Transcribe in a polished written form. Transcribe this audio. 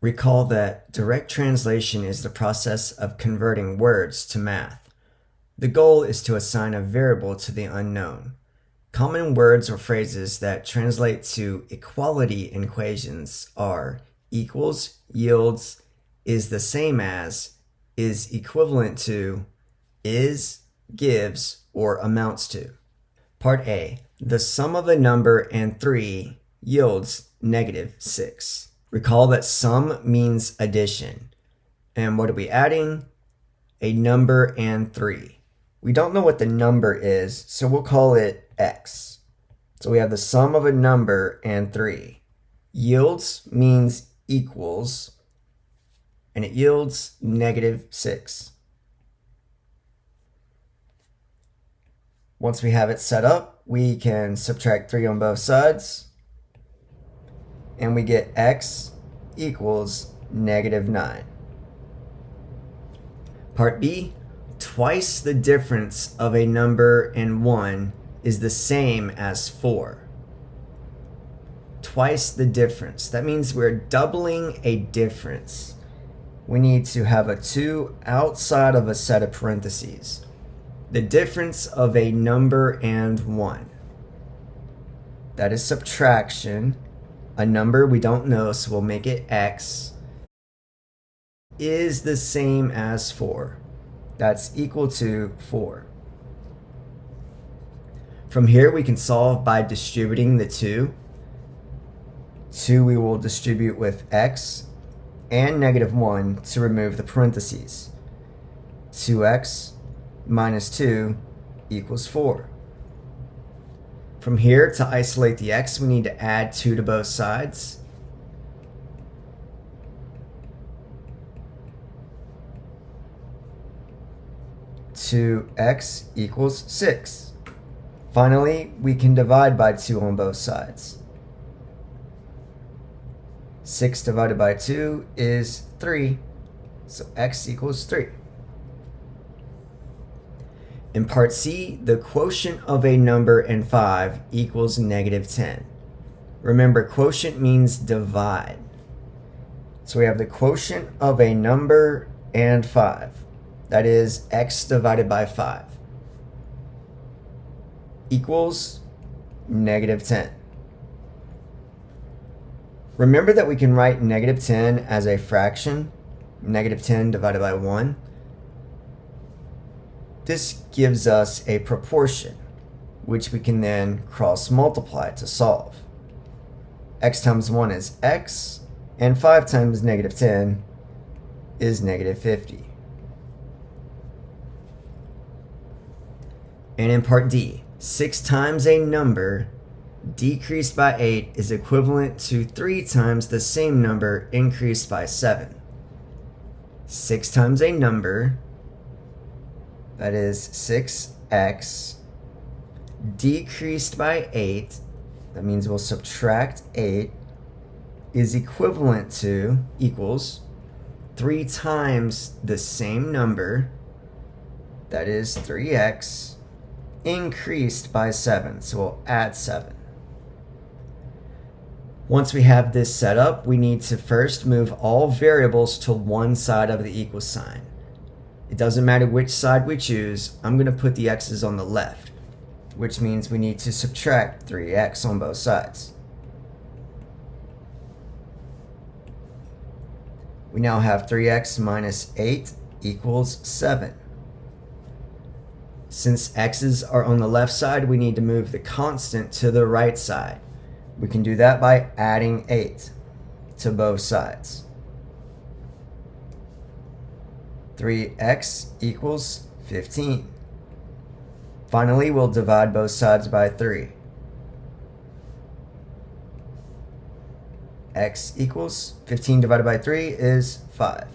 Recall that direct translation is the process of converting words to math. The goal is to assign a variable to the unknown. Common words or phrases that translate to equality equations are equals, yields, is the same as, is equivalent to, is, gives, or amounts to. Part A. The sum of a number and 3 yields -6. Recall that sum means addition. And what are we adding? A number and 3. We don't know what the number is, so we'll call it x. So we have the sum of a number and 3. Yields means equals, and it yields -6. Once we have it set up, we can subtract 3 on both sides, and we get x equals -9. Part B, twice the difference of a number and 1 is the same as 4. Twice the difference. That means we're doubling a difference. We need to have a 2 outside of a set of parentheses. The difference of a number and 1. That is subtraction. A number we don't know, so we'll make it x, is the same as 4. That's equal to 4. From here, we can solve by distributing the 2. 2 we will distribute with x and -1 to remove the parentheses. 2x minus 2 equals 4. From here, to isolate the x, we need to add 2 to both sides. Two x equals 6. Finally, we can divide by 2 on both sides. 6 divided by 2 is 3, so x equals 3. In part C, the quotient of a number and 5 equals -10. Remember, quotient means divide. So we have the quotient of a number and 5. That is x divided by 5 equals -10. Remember that we can write -10 as a fraction, -10 divided by 1. This gives us a proportion, which we can then cross multiply to solve. X times 1 is x, and 5 times -10 is -50. And in part D, 6 times a number decreased by 8 is equivalent to 3 times the same number increased by 7. 6 times a number, that is 6x, decreased by 8, that means we'll subtract 8, is equivalent to, equals, 3 times the same number, that is 3x, increased by 7, so we'll add 7. Once we have this set up, we need to first move all variables to one side of the equal sign. It doesn't matter which side we choose, I'm going to put the x's on the left, which means we need to subtract 3x on both sides. We now have 3x minus 8 equals 7. Since x's are on the left side, we need to move the constant to the right side. We can do that by adding 8 to both sides. 3x equals 15. Finally, we'll divide both sides by 3. X equals 15 divided by 3 is 5.